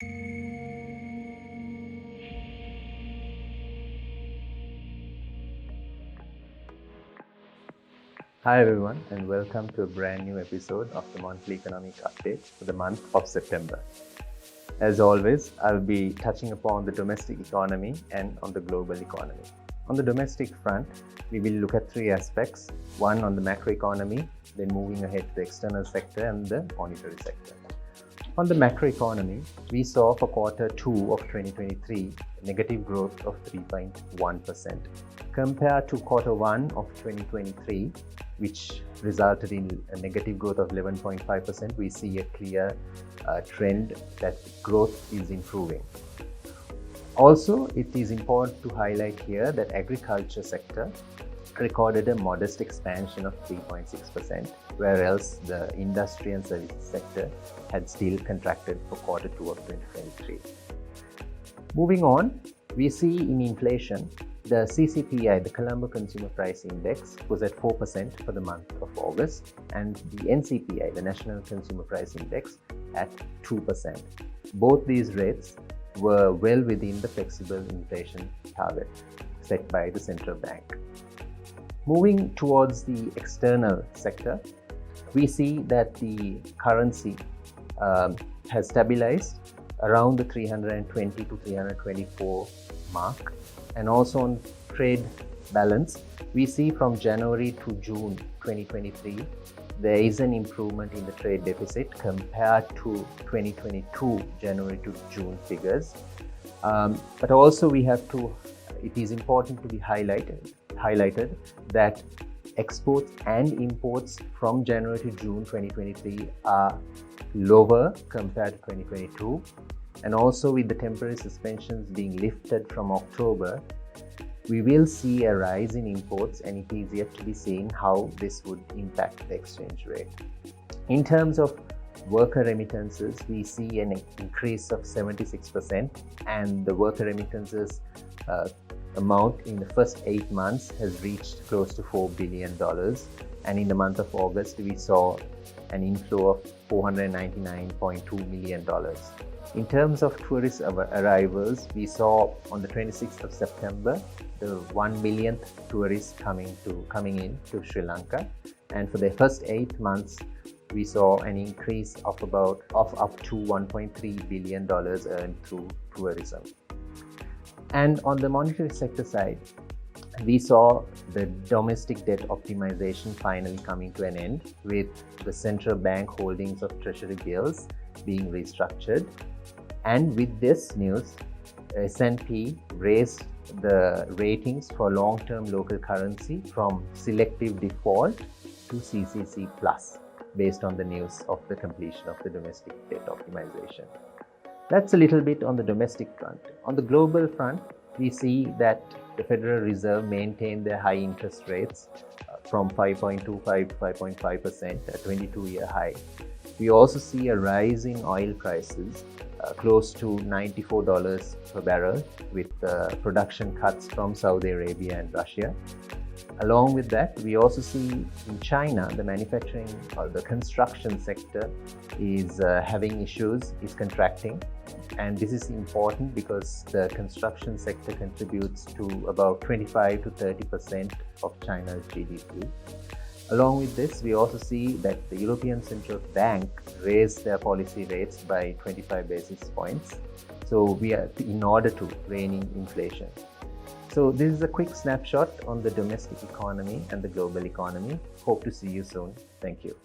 Hi everyone, and welcome to a brand new episode of the monthly economic update for the month of September. As always, I'll be touching upon the domestic economy and on the global economy. On the domestic front, we will look at three aspects: one on the macroeconomy, then moving ahead to the external sector and the monetary sector. On the macroeconomy, we saw for quarter 2 of 2023 negative growth of 3.1%. Compared to quarter 1 of 2023, which resulted in a negative growth of 11.5%, we see a clear trend that growth is improving. Also, it is important to highlight here that agriculture sector recorded a modest expansion of 3.6%, whereas the industry and services sector had still contracted for quarter 2 of 2023. Moving on, we see in inflation, the CCPI, the Colombo Consumer Price Index, was at 4% for the month of August, and the NCPI, the National Consumer Price Index, at 2%. Both these rates were well within the flexible inflation target set by the central bank. Moving towards the external sector, we see that the currency has stabilized around the 320 to 324 mark, and also on trade balance, we see from January to June 2023 there is an improvement in the trade deficit compared to 2022 January to June figures. But also it is important to be highlighted that exports and imports from January to June 2023 are lower compared to 2022, and also with the temporary suspensions being lifted from October, we will see a rise in imports, and it is yet to be seen how this would impact the exchange rate. In terms of worker remittances, we see an increase of 76%, and the worker remittances amount in the first 8 months has reached close to $4 billion, and in the month of August we saw an inflow of $499.2 million. In terms of tourist arrivals, we saw on the 26th of September the 1 millionth tourist coming in to Sri Lanka, and for the first 8 months we saw an increase of up to $1.3 billion earned through tourism. And on the monetary sector side, we saw the domestic debt optimization finally coming to an end, with the central bank holdings of treasury bills being restructured. And with this news, S&P raised the ratings for long-term local currency from selective default to CCC plus, based on the news of the completion of the domestic debt optimization. That's a little bit on the domestic front. On the global front, we see that the Federal Reserve maintained their high interest rates from 5.25 to 5.5%, a 22-year high. We also see a rise in oil prices, close to $94 per barrel, with production cuts from Saudi Arabia and Russia. Along with that, we also see in China, the manufacturing or the construction sector is having issues, is contracting. And this is important because the construction sector contributes to about 25 to 30% of China's GDP. Along with this, we also see that the European Central Bank raised their policy rates by 25 basis points. So we are in order to rein in inflation. So this is a quick snapshot on the domestic economy and the global economy. Hope to see you soon. Thank you.